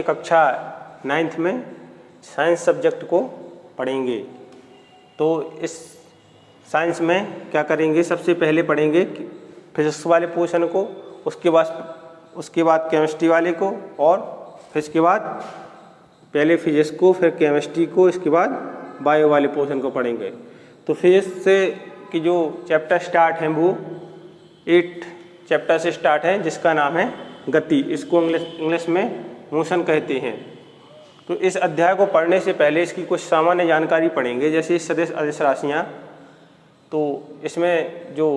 कक्षा 9th में science subject को पढ़ेंगे। तो इस साइंस में क्या करेंगे, सबसे पहले पढ़ेंगे फिजिक्स वाले पोर्शन को, उसके बाद केमिस्ट्री वाले को, और फिर इसके बाद पहले फिजिक्स को, फिर केमिस्ट्री को, इसके बाद बायो वाले पोर्शन को पढ़ेंगे। तो फिजिक्स से की जो चैप्टर स्टार्ट हैं वो 8 चैप्टर से स्टार्ट है, जिसका नाम है गति। इसको इंग्लिश में मोशन कहते हैं। तो इस अध्याय को पढ़ने से पहले इसकी कुछ सामान्य जानकारी पढ़ेंगे, जैसे सदिश अदिश राशियाँ। तो इसमें जो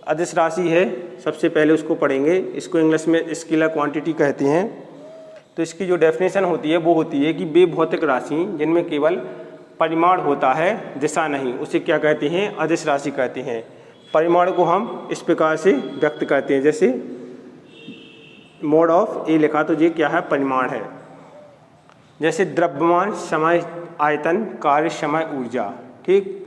अदिश राशि है सबसे पहले उसको पढ़ेंगे। इसको इंग्लिश में स्केलर क्वांटिटी कहते हैं। तो इसकी जो डेफिनेशन होती है वो होती है कि वे भौतिक राशि जिनमें केवल परिमाण होता है, दिशा नहीं, उसे क्या कहते हैं, अदिश राशि कहते हैं। परिमाण को हम इस प्रकार से व्यक्त करते हैं, जैसे मोड ऑफ ए लिखा तो ये क्या है, परिमाण है। जैसे द्रव्यमान, समय, आयतन, कार्य, समय, ऊर्जा। ठीक,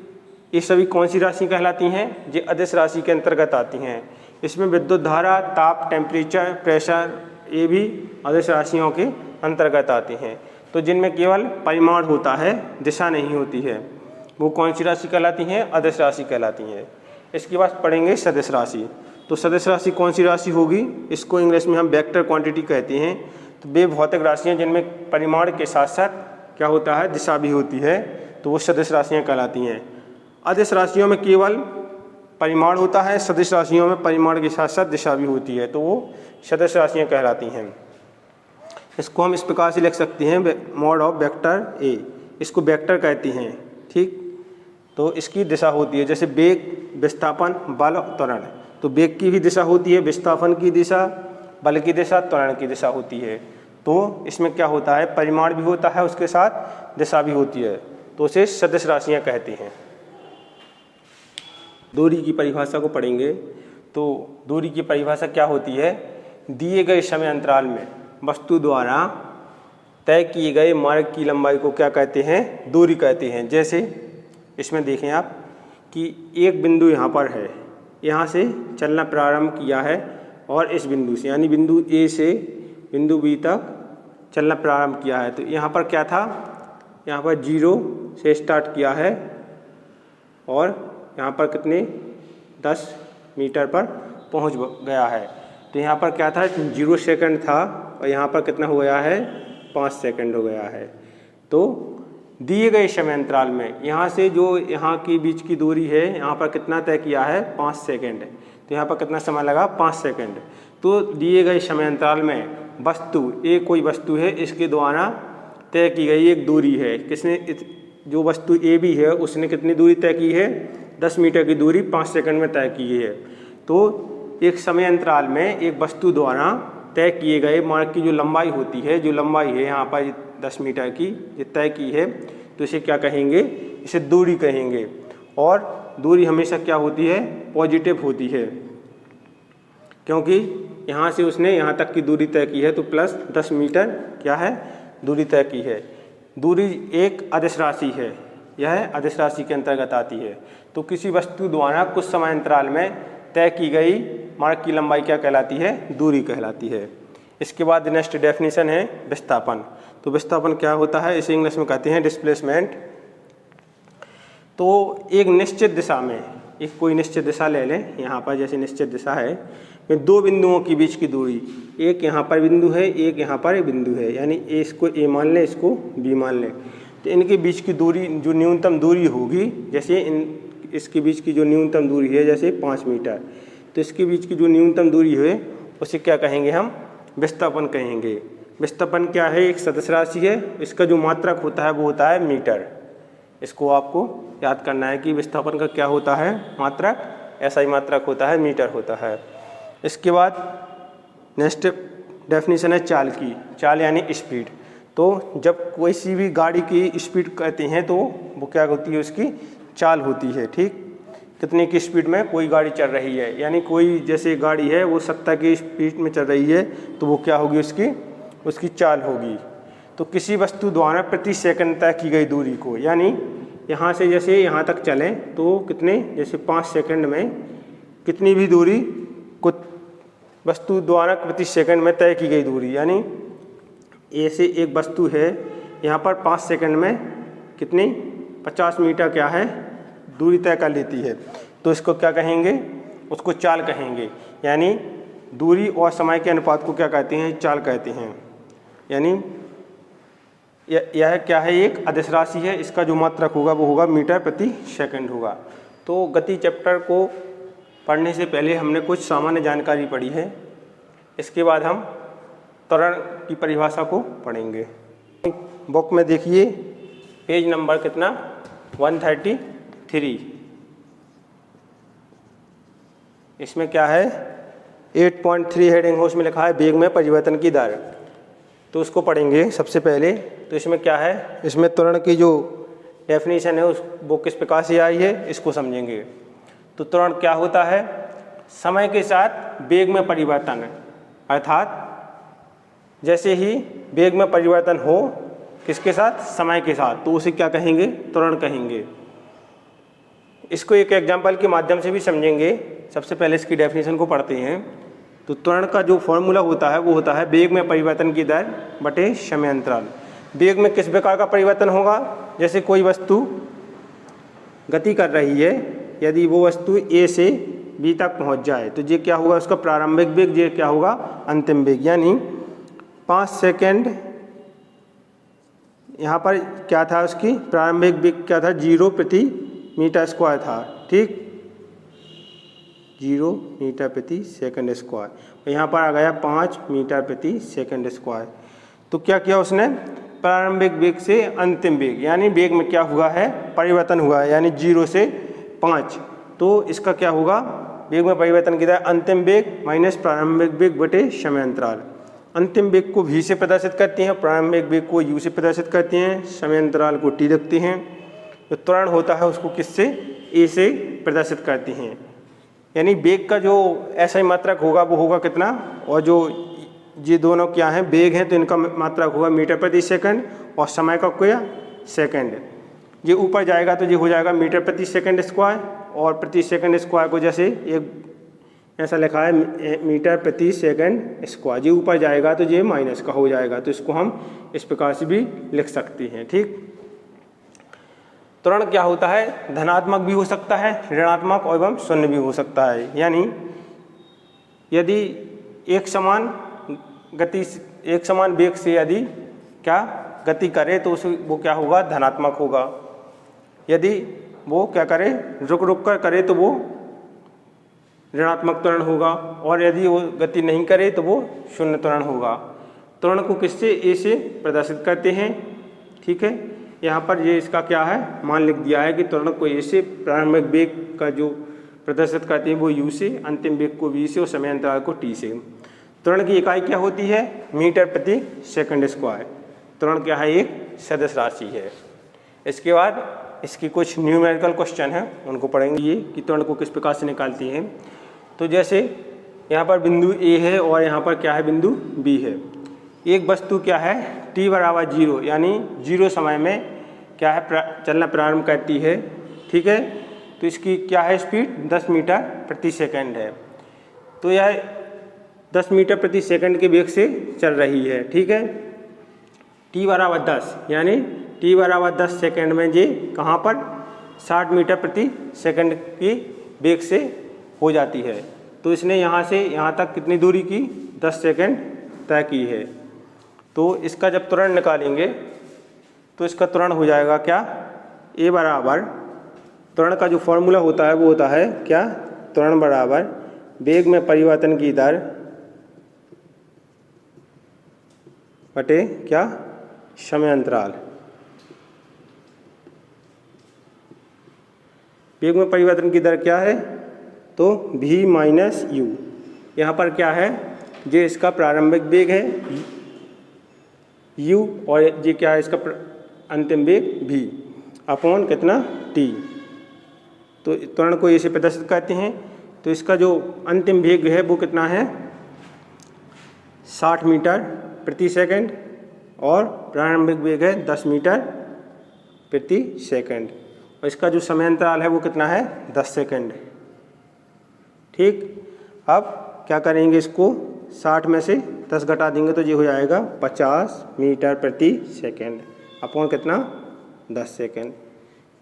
ये सभी कौन सी राशि कहलाती हैं, ये अदिश राशि के अंतर्गत आती हैं। इसमें विद्युत धारा, ताप, टेम्परेचर, प्रेशर, ये भी अदिश राशियों के अंतर्गत आती हैं। तो जिनमें केवल परिमाण होता है, दिशा नहीं होती है, वो कौन सी राशि कहलाती हैं, अदिश राशि कहलाती हैं। इसके बाद पढ़ेंगे सदिश राशि। तो सदिश राशि कौन सी राशि होगी, इसको इंग्लिश में हम वेक्टर क्वांटिटी कहते हैं। तो वे भौतिक राशियाँ जिनमें परिमाण के साथ साथ क्या होता है, दिशा भी होती है, तो वो सदिश राशियाँ कहलाती हैं। अदिश राशियों में केवल परिमाण होता है, सदिश राशियों में परिमाण के साथ साथ दिशा भी होती है, तो वो सदिश राशियाँ कहलाती हैं। इसको हम इस प्रकार से लिख सकते हैं, मोड ऑफ वेक्टर ए, इसको वेक्टर कहते हैं। ठीक, तो इसकी दिशा होती है, जैसे वेग, विस्थापन, बल, त्वरण। तो वेग की भी दिशा होती है, विस्थापन की दिशा, बल की दिशा, त्वरण की दिशा होती है। तो इसमें क्या होता है, परिमाण भी होता है, उसके साथ दिशा भी होती है, तो उसे सदिश राशियाँ कहते हैं। दूरी की परिभाषा को पढ़ेंगे। तो दूरी की परिभाषा क्या होती है, दिए गए समय अंतराल में वस्तु द्वारा तय किए गए मार्ग की लंबाई को क्या कहते हैं, दूरी कहते हैं। जैसे इसमें देखें आप कि एक बिंदु यहाँ पर है, यहाँ से चलना प्रारंभ किया है, और इस बिंदु से यानी बिंदु ए से बिंदु बी तक चलना प्रारंभ किया है। तो यहाँ पर क्या था, यहाँ पर 0 से स्टार्ट किया है, और यहाँ पर कितने 10 मीटर पर पहुँच गया है। तो यहाँ पर क्या था, 0 सेकंड था, और यहाँ पर कितना हो गया है, 5 सेकंड हो गया है। तो दिए गए समय अंतराल में यहाँ से जो यहाँ के बीच की दूरी है, यहाँ पर कितना तय किया है, 5 सेकंड। तो यहाँ पर कितना समय लगा, 5 सेकंड। तो दिए गए समय अंतराल में वस्तु, एक कोई वस्तु है, इसके द्वारा तय की गई एक दूरी है। किसने, जो वस्तु ए बी है, उसने कितनी दूरी तय की है, 10 मीटर की दूरी 5 सेकंड में तय की है। तो एक समय अंतराल में एक वस्तु द्वारा तय किए गए मार्ग की जो लंबाई होती है, जो लंबाई है यहाँ पर 10 मीटर की जो तय की है, तो इसे क्या कहेंगे, इसे दूरी कहेंगे। और दूरी हमेशा क्या होती है, पॉजिटिव होती है, क्योंकि यहाँ से उसने यहाँ तक की दूरी तय की है, तो प्लस 10 मीटर क्या है, दूरी तय की है। दूरी एक अदिश राशि है, यह अदिश राशि के अंतर्गत आती है। तो किसी वस्तु द्वारा कुछ समय अंतराल में तय की गई मार्ग की लंबाई क्या कहलाती है, दूरी कहलाती है। इसके बाद नेक्स्ट डेफिनेशन है विस्थापन। तो विस्थापन क्या होता है, इसे इंग्लिश में कहते हैं डिस्प्लेसमेंट। तो एक निश्चित दिशा में, एक कोई निश्चित दिशा ले लें, यहाँ पर जैसे निश्चित दिशा है, में दो बिंदुओं के बीच की दूरी, एक यहाँ पर बिंदु है, एक यहाँ पर बिंदु है, यानी इसको ए मान लें, इसको बी मान लें। तो इनके बीच की दूरी, जो न्यूनतम दूरी होगी, जैसे इसके बीच की जो न्यूनतम दूरी है, जैसे 5 मीटर, तो इसके बीच की जो न्यूनतम दूरी है उसे क्या कहेंगे, हम विस्थापन कहेंगे। विस्थापन क्या है, एक सदिश राशि है, इसका जो मात्रक होता है वो होता है मीटर। इसको आपको याद करना है कि विस्थापन का क्या होता है, मात्रक, ऐसा ही मात्रक होता है, मीटर होता है। इसके बाद नेक्स्ट डेफिनेशन है चाल की। चाल यानी स्पीड। तो जब कोई सी भी गाड़ी की स्पीड कहते हैं तो वो क्या होती है, उसकी चाल होती है। ठीक, कितने की स्पीड में कोई गाड़ी चल रही है, यानी कोई जैसे गाड़ी है वो 70 की स्पीड में चल रही है, तो वो क्या होगी, उसकी चाल होगी। तो किसी वस्तु द्वारा प्रति सेकंड तय की गई दूरी को, यानी यहाँ से जैसे यहाँ तक चलें तो कितने, जैसे 5 सेकंड में कितनी भी दूरी को वस्तु द्वारा प्रति सेकंड में तय की गई दूरी, यानी ए से एक वस्तु है, यहाँ पर 5 सेकंड में कितनी 50 मीटर क्या है दूरी तय कर लेती है, तो इसको क्या कहेंगे, उसको चाल कहेंगे। यानी दूरी और समय के अनुपात को क्या कहते हैं, चाल कहते हैं। यानी यह क्या है, एक अदिश राशि है, इसका जो मात्रक होगा वो होगा मीटर प्रति सेकंड होगा। तो गति चैप्टर को पढ़ने से पहले हमने कुछ सामान्य जानकारी पढ़ी है, इसके बाद हम त्वरण की परिभाषा को पढ़ेंगे। बुक में देखिए पेज नंबर कितना 133, इसमें क्या है 8.3 हेडिंग हो, उसमें लिखा है वेग में परिवर्तन की दर, तो उसको पढ़ेंगे सबसे पहले। तो इसमें क्या है, इसमें त्वरण की जो डेफिनेशन है उस वो किस प्रकार से आई है इसको समझेंगे। तो त्वरण क्या होता है, समय के साथ वेग में परिवर्तन, अर्थात जैसे ही वेग में परिवर्तन हो किसके साथ, समय के साथ, तो उसे क्या कहेंगे, त्वरण कहेंगे। इसको एक एग्जाम्पल के माध्यम से भी समझेंगे। सबसे पहले इसकी डेफिनेशन को पढ़ते हैं। तो त्वरण का जो फॉर्मूला होता है वो होता है वेग में परिवर्तन की दर बटे समय अंतराल। वेग में किस प्रकार का परिवर्तन होगा, जैसे कोई वस्तु गति कर रही है, यदि वो वस्तु ए से बी तक पहुंच जाए तो ये क्या होगा, उसका प्रारंभिक वेग, ये क्या होगा अंतिम वेग। यानी 5 सेकंड यहाँ पर क्या था, उसकी प्रारंभिक वेग क्या था, 0 प्रति मीटर स्क्वायर था, ठीक, 0 मीटर प्रति सेकंड स्क्वायर। यहाँ पर आ गया 5 मीटर प्रति सेकंड स्क्वायर। तो क्या किया उसने, प्रारंभिक वेग से अंतिम वेग, यानी वेग में क्या हुआ है, परिवर्तन हुआ है, यानी 0 से 5। तो इसका क्या होगा, वेग में परिवर्तन की दर अंतिम वेग माइनस प्रारंभिक वेग बटे समय अंतराल। अंतिम वेग को v से प्रदर्शित करते हैं, प्रारंभिक वेग को u से प्रदर्शित करते हैं, समय अंतराल को t रखते हैं। जो त्वरण होता है उसको किससे, a से प्रदर्शित करते हैं। यानी वेग का जो ऐसा ही मात्रक होगा वो होगा कितना, और जो ये दोनों क्या हैं वेग हैं तो इनका मात्रक होगा मीटर प्रति सेकंड, और समय का क्या सेकंड। ये ऊपर जाएगा तो ये हो जाएगा मीटर प्रति सेकंड स्क्वायर, और प्रति सेकंड स्क्वायर को जैसे एक ऐसा लिखा है मीटर प्रति सेकंड स्क्वायर, ये ऊपर जाएगा तो ये माइनस का हो जाएगा, तो इसको हम इस प्रकार से भी लिख सकते हैं, ठीक। त्वरण क्या होता है, धनात्मक भी हो सकता है, ऋणात्मक एवं शून्य भी हो सकता है। यानी यदि एक समान वेग से यदि क्या गति करे तो उसे वो क्या होगा, धनात्मक होगा। यदि वो क्या करे, रुक कर करे तो वो ऋणात्मक त्वरण होगा, और यदि वो गति नहीं करे तो वो शून्य त्वरण होगा। त्वरण को किससे, ए से प्रदर्शित करते हैं, ठीक है। यहाँ पर ये इसका क्या है, मान लिख दिया है कि त्वरण को ए से, प्रारंभिक वेग का जो प्रदर्शित करते हैं वो u से, अंतिम वेग को v से, और समय अंतराल को t से। त्वरण की इकाई क्या होती है, मीटर प्रति सेकंड स्क्वायर। त्वरण क्या है, एक सदिश राशि है। इसके बाद इसकी कुछ न्यूमेरिकल क्वेश्चन हैं, उनको पढ़ेंगे, ये कि त्वरण को किस प्रकार से निकालती हैं। तो जैसे यहाँ पर बिंदु A है और यहाँ पर क्या है, बिंदु B है। एक वस्तु क्या है, t बराबर 0, यानी 0 समय में क्या है चलना प्रारंभ करती है, ठीक है। तो इसकी क्या है स्पीड, 10 मीटर प्रति सेकंड है। तो यह 10 मीटर प्रति सेकंड के वेग से चल रही है, ठीक है। t बराबर 10, यानी t बराबर 10 सेकंड में ये कहाँ पर 60 मीटर प्रति सेकंड की वेग से हो जाती है। तो इसने यहाँ से यहाँ तक कितनी दूरी की, 10 सेकंड तय की है। तो इसका जब त्वरण निकालेंगे तो इसका त्वरण हो जाएगा क्या, a बराबर, त्वरण का जो फॉर्मूला होता है वो होता है क्या, त्वरण बराबर वेग में परिवर्तन की दर बटे क्या, समय अंतराल। वेग में परिवर्तन की दर क्या है, तो v माइनस u। यहाँ पर क्या है, ये इसका प्रारंभिक वेग है u, और ये क्या है इसका अंतिम वेग v अपॉन कितना t। तो त्वरण को ऐसे प्रदर्शित करते हैं। तो इसका जो अंतिम वेग है वो कितना है, 60 मीटर प्रति सेकंड, और प्रारंभिक वेग है 10 मीटर प्रति सेकंड, और इसका जो समय अंतराल है वो कितना है, 10 सेकंड, ठीक। अब क्या करेंगे, इसको 60 में से 10 घटा देंगे तो ये हो जाएगा 50 मीटर प्रति सेकंड अपॉन कितना 10 सेकंड।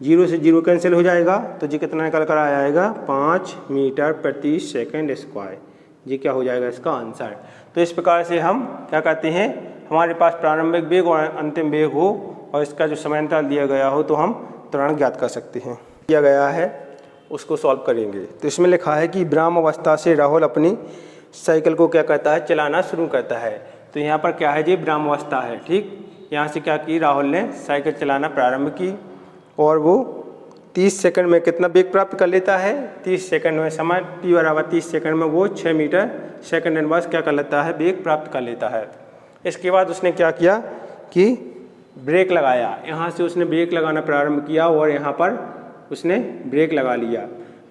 0 से 0 कैंसिल हो जाएगा तो ये कितना निकल कर आ जाएगा 5 मीटर प्रति सेकंड स्क्वायर। ये क्या हो जाएगा इसका आंसर। तो इस प्रकार से हम क्या कहते हैं, हमारे पास प्रारंभिक वेग और अंतिम वेग हो और इसका जो समांतराल दिया गया हो तो हम त्वरण ज्ञात कर सकते हैं। दिया गया है उसको सॉल्व करेंगे। तो इसमें लिखा है कि विराम अवस्था से राहुल अपनी साइकिल को क्या करता है, चलाना शुरू करता है। तो यहाँ पर क्या है, ये विराम अवस्था है। ठीक, यहाँ से क्या की, राहुल ने साइकिल चलाना प्रारंभ की और वो 30 सेकंड में कितना वेग प्राप्त कर लेता है, 30 सेकंड में समय t बराबर 30 सेकंड में वो 6 मीटर सेकंड इनवर्स क्या कर लेता है, वेग प्राप्त कर लेता है। इसके बाद उसने क्या किया कि ब्रेक लगाया, यहाँ से उसने ब्रेक लगाना प्रारंभ किया और यहाँ पर उसने ब्रेक लगा लिया।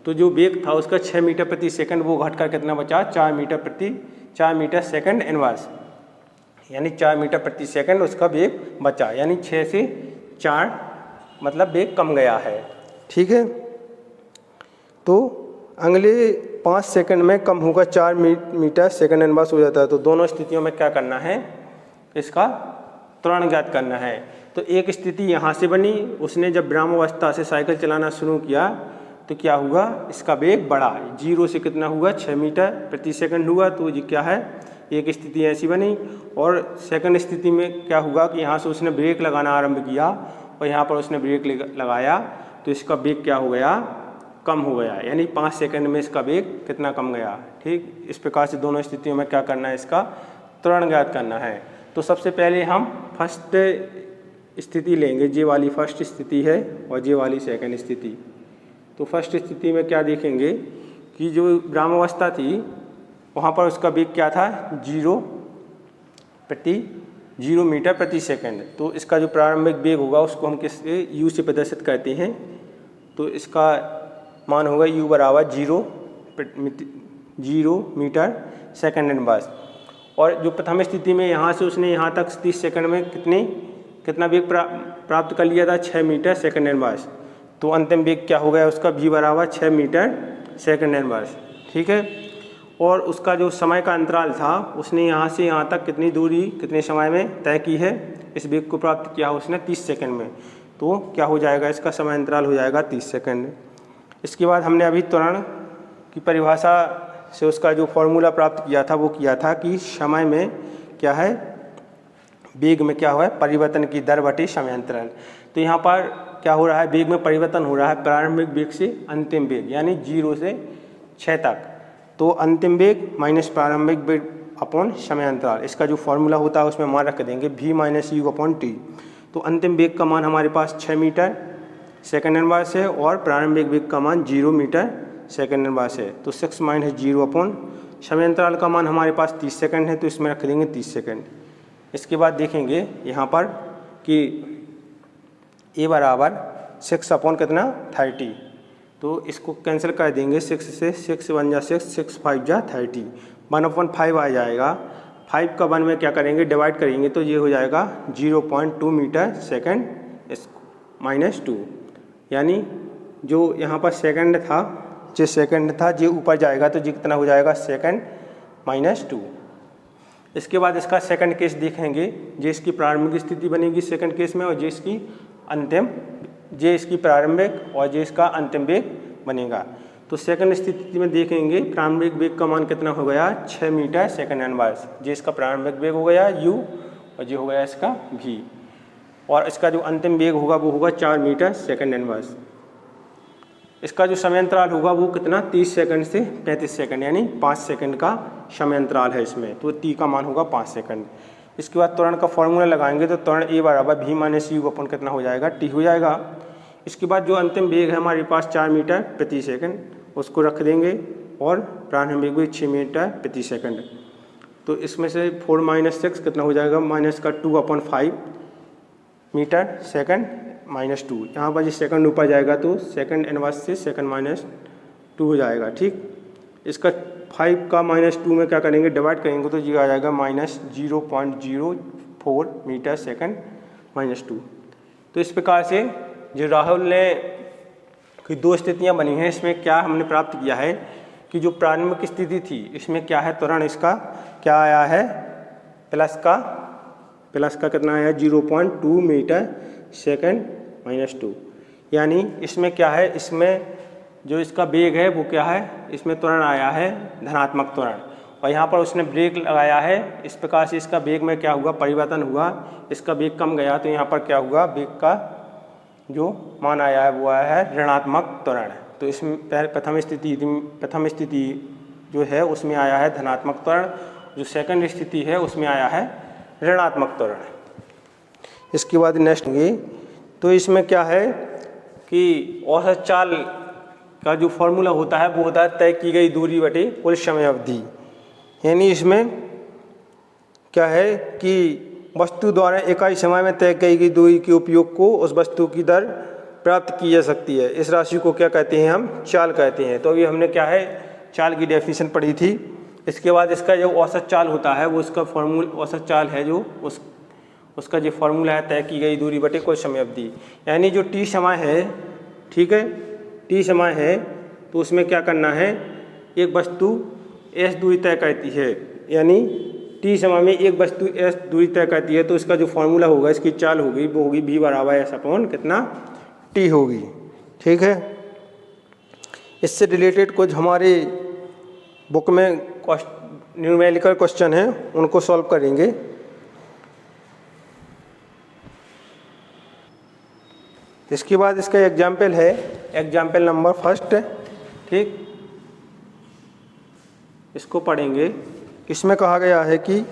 तो जो वेग था उसका 6 मीटर प्रति सेकंड वो घटकर कितना बचा, 4 मीटर सेकंड इनवर्स, यानी 4 मीटर प्रति सेकंड उसका वेग बचा, यानी 6 से 4 मतलब वेग कम गया है। ठीक है, तो अगले 5 सेकंड में कम होगा 4 मीटर सेकंड इनवर्स हो जाता है। तो दोनों स्थितियों में क्या करना है, इसका त्वरण ज्ञात करना है। तो एक स्थिति यहाँ से बनी, उसने जब विराम अवस्था से साइकिल चलाना शुरू किया तो क्या हुआ, इसका वेग बढ़ा, 0 से कितना हुआ 6 मीटर प्रति सेकंड हुआ। तो ये क्या है, एक स्थिति ऐसी बनी। और सेकंड स्थिति में क्या हुआ कि यहाँ से उसने ब्रेक लगाना आरंभ किया और यहाँ पर उसने ब्रेक लगाया तो इसका वेग क्या हो गया, कम हो गया, यानी 5 सेकंड में इसका वेग कितना कम गया। ठीक, इस प्रकार से दोनों स्थितियों में क्या करना है, इसका त्वरण ज्ञात करना है। तो सबसे पहले हम फर्स्ट स्थिति लेंगे, ये वाली फर्स्ट स्थिति है और ये वाली सेकंड स्थिति। तो फर्स्ट स्थिति में क्या देखेंगे कि जो विराम अवस्था थी वहाँ पर उसका वेग क्या था, 0 मीटर प्रति सेकंड। तो इसका जो प्रारंभिक वेग होगा उसको हम किससे, u से प्रदर्शित करते हैं। तो इसका मान होगा u बराबर 0 मीटर सेकंड इनवर्स। और जो प्रथम स्थिति में यहाँ से उसने यहाँ तक 30 सेकंड में कितना वेग प्राप्त कर लिया था, 6 मीटर सेकंड इनवर्स। तो अंतिम वेग क्या हो गया उसका, v बराबर 6 मीटर सेकंड इनवर्स। ठीक है, और उसका जो समय का अंतराल था उसने यहाँ से यहाँ तक कितनी दूरी कितने समय में तय की है, इस वेग को प्राप्त किया उसने 30 सेकंड में। तो क्या हो जाएगा, इसका समय अंतराल हो जाएगा 30 सेकंड। इसके बाद हमने अभी त्वरण की परिभाषा से उसका जो फॉर्मूला प्राप्त किया था वो किया था कि समय में क्या है, वेग में क्या हुआ है, परिवर्तन की दर बटे समय अंतराल। तो यहाँ पर क्या हो रहा है, वेग में परिवर्तन हो रहा है प्रारंभिक वेग से अंतिम वेग, यानी 0 से 6 तक। तो अंतिम वेग माइनस प्रारंभिक वेग अपॉन समय अंतराल, इसका जो फॉर्मूला होता है उसमें मान रख देंगे v minus you upon T. तो अंतिम वेग का मान हमारे पास 6 मीटर सेकंड इनवर्स है और प्रारंभिक वेग का मान 0 मीटर सेकंड इनवर्स है। तो 6 माइनस 0 अपॉन समय अंतराल का मान हमारे पास 30 सेकंड है, तो इसमें रख देंगे 30 सेकंड। इसके बाद देखेंगे यहाँ पर कि a बराबर 6 अपॉन कितना 30। तो इसको कैंसिल कर देंगे, 6 से 6 1 जा 6 5 जा 30, 1/5 आ जाएगा। 5 का 1 में क्या करेंगे, डिवाइड करेंगे तो ये हो जाएगा 0.2 मीटर सेकंड माइनस 2, यानी जो यहाँ पर सेकंड था, जो सेकंड था ये ऊपर जाएगा तो ये कितना हो जाएगा, सेकंड माइनस 2। इसके बाद इसका सेकंड केस देखेंगे, ये इसकी प्रारंभिक स्थिति बनेगी सेकंड केस में, और ये इसकी अंतिम, ये इसकी प्रारंभिक और ये इसका अंतिम वेग बनेगा। तो सेकंड स्थिति में देखेंगे प्रारंभिक वेग का मान कितना हो गया, 6 मीटर सेकंड इनवर्स, ये इसका प्रारंभिक वेग हो गया u और ये हो गया इसका v, और इसका जो अंतिम वेग होगा वो होगा 4 मीटर सेकंड इनवर्स। इसका जो समय अंतराल होगा वो कितना, 30 सेकंड से 35 सेकंड, यानी 5 सेकंड का समय अंतराल है इसमें। तो t का मान होगा 5 सेकंड। इसके बाद त्वरण का फॉर्मूला लगाएंगे तो त्वरण a बराबर v माइनस यू अपन कितना हो जाएगा, t हो जाएगा। इसके बाद जो अंतिम वेग है हमारे पास 4 मीटर प्रति सेकंड, उसको रख देंगे और प्रारंभिक वेग 6 मीटर प्रति सेकंड। तो इसमें से 4 माइनस 6 कितना हो जाएगा, माइनस का 2/5 मीटर सेकंड माइनस 2। यहाँ पर जो सेकंड ऊपर जाएगा तो सेकंड इनवर्स से सेकंड माइनस 2 हो जाएगा। ठीक, इसका 5 का माइनस 2 में क्या करेंगे, डिवाइड करेंगे तो ये आ जाएगा माइनस 0.04 मीटर सेकंड माइनस 2। तो इस प्रकार से जो राहुल ने की 2 स्थितियां बनी हैं, इसमें क्या हमने प्राप्त किया है कि जो प्रारंभिक स्थिति थी इसमें क्या है, त्वरण इसका क्या आया है, प्लस का कितना आया 0.2 मीटर सेकंड -2। यानी इसमें क्या है, इसमें जो इसका वेग है वो क्या है, इसमें त्वरण आया है धनात्मक त्वरण, और यहाँ पर उसने ब्रेक लगाया है, इस प्रकार से इसका वेग में क्या हुआ, परिवर्तन हुआ, इसका वेग कम गया तो यहाँ पर क्या हुआ, वेग का जो मान आया है वो आया है ऋणात्मक त्वरण। तो इसमें प्रथम स्थिति जो है उसमें आया है धनात्मक त्वरण, जो सेकंड स्थिति है उसमें आया है ऋणात्मक त्वरण। इसके बाद नेक्स्ट ये, तो इसमें क्या है कि औसत चाल का जो फॉर्मूला होता है वो होता है तय की गई दूरी बटे कुल समय अवधि। यानी इसमें क्या है कि वस्तु द्वारा इकाई समय में तय की गई दूरी के उपयोग को उस वस्तु की दर प्राप्त की जा सकती है। इस राशि को क्या कहते हैं, हम चाल कहते हैं। तो अभी हमने क्या है चाल की डेफिनेशन पढ़ी थी। इसके बाद इसका जो औसत चाल होता है वो उसका फॉर्मूला, औसत चाल है जो उसका जो फॉर्मूला है तय की गई दूरी बटे कुल समय अवधि। यानी जो टी समय है, ठीक है, टी समय है तो उसमें क्या करना है, एक वस्तु एस दूरी तय करती है, यानी टी समय में एक वस्तु एस दूरी तय करती है तो इसका जो फॉर्मूला होगा, इसकी चाल होगी वो होगी v बराबर एस अपॉन कितना टी होगी। ठीक है, इससे रिलेटेड कुछ हमारे बुक में न्यूमेरिकल क्वेश्चन हैं, उनको सॉल्व करेंगे। इसके बाद इसका एग्जाम्पल है, एग्जाम्पल नंबर फर्स्ट, ठीक, इसको पढ़ेंगे। इसमें कहा गया है कि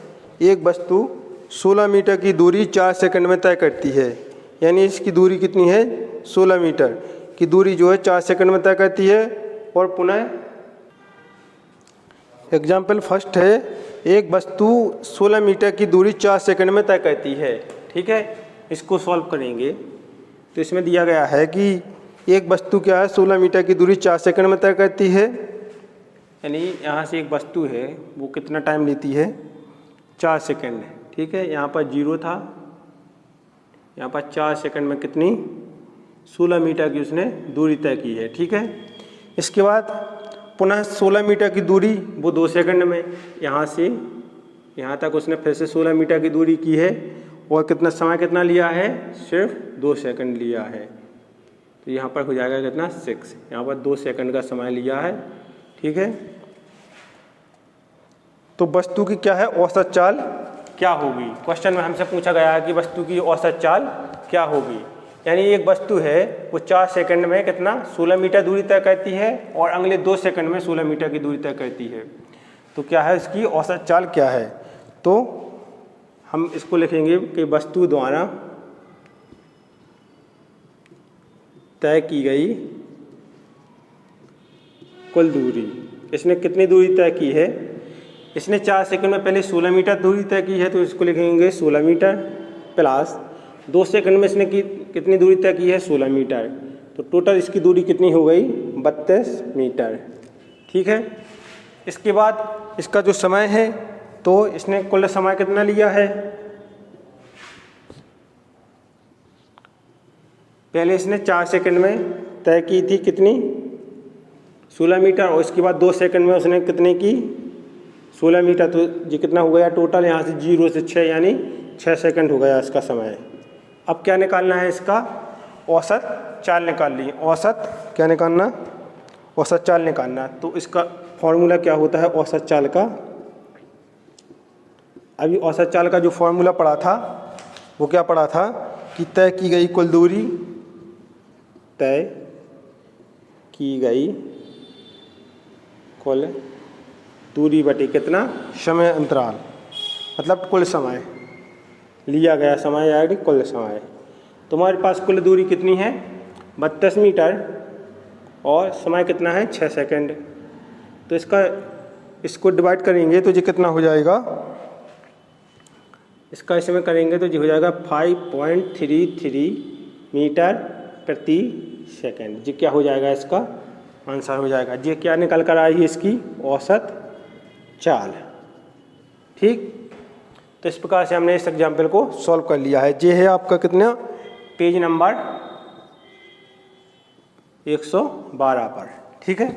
एक वस्तु 16 मीटर की दूरी 4 सेकंड में तय करती है। यानी इसकी दूरी कितनी है, 16 मीटर की दूरी जो है 4 सेकंड में तय करती है। और पुनः एग्जाम्पल फर्स्ट है, एक वस्तु 16 मीटर की दूरी 4 सेकंड में तय करती है। ठीक है, इसको सॉल्व करेंगे। तो इसमें दिया गया है कि एक वस्तु क्या है 16 मीटर की दूरी 4 सेकंड में तय करती है। यानी यहाँ से एक वस्तु है वो कितना टाइम लेती है, 4 सेकंड। ठीक है, यहाँ पर 0 था, यहाँ पर 4 सेकंड में कितनी 16 मीटर की उसने दूरी तय की है। ठीक है, इसके बाद पुनः 16 मीटर की दूरी वो 2 सेकंड में, यहाँ से यहाँ तक उसने फिर से 16 मीटर की दूरी की है और कितना समय कितना लिया है, सिर्फ 2 सेकंड लिया है। तो यहाँ पर हो जाएगा कितना 6, यहाँ पर 2 सेकंड का समय लिया है। ठीक है, तो वस्तु की क्या है औसत चाल क्या होगी। क्वेश्चन में हमसे पूछा गया है कि वस्तु की औसत चाल क्या होगी। यानी एक वस्तु है वो 4 सेकंड में कितना 16 मीटर दूरी तय करती है और अगले 2 सेकंड में 16 मीटर की दूरी तय करती है। तो क्या है इसकी औसत चाल क्या है, तो हम इसको लिखेंगे कि वस्तु द्वारा तय की गई कुल दूरी। इसने कितनी दूरी तय की है, इसने 4 सेकंड में पहले 16 मीटर दूरी तय की है तो इसको लिखेंगे 16 मीटर प्लस 2 सेकंड में इसने कितनी दूरी तय की है 16 मीटर। तो टोटल इसकी दूरी कितनी हो गई 32 मीटर। ठीक है, इसके बाद इसका जो समय है तो इसने कुल समय कितना लिया है, पहले इसने 4 सेकंड में तय की थी कितनी 16 मीटर और इसके बाद 2 सेकंड में उसने कितने की 16 मीटर। तो ये कितना हो गया टोटल, यहाँ से 0 से 6 यानी 6 सेकंड हो गया इसका समय। अब क्या निकालना है, इसका औसत चाल निकालनी है। औसत क्या निकालना, औसत चाल निकालना। तो इसका फॉर्मूला क्या होता है औसत चाल का, अभी औसत चाल का जो फॉर्मूला पढ़ा था वो क्या पढ़ा था कि तय की गई कुल दूरी, तय की गई कुल दूरी बटे कितना समय अंतराल, मतलब कुल समय लिया गया समय यानी कुल समय। तुम्हारे पास कुल दूरी कितनी है 32 मीटर और समय कितना है 6 सेकंड। तो इसको डिवाइड करेंगे तो ये कितना हो जाएगा, इसका इसमें करेंगे तो ये हो जाएगा 5.33 मीटर प्रति सेकंड। ये क्या हो जाएगा, इसका आंसर हो जाएगा। ये क्या निकल कर आई है इसकी औसत चाल। ठीक, तो इस प्रकार से हमने इस एग्जाम्पल को सॉल्व कर लिया है। ये है आपका कितना पेज नंबर 112 पर। ठीक है।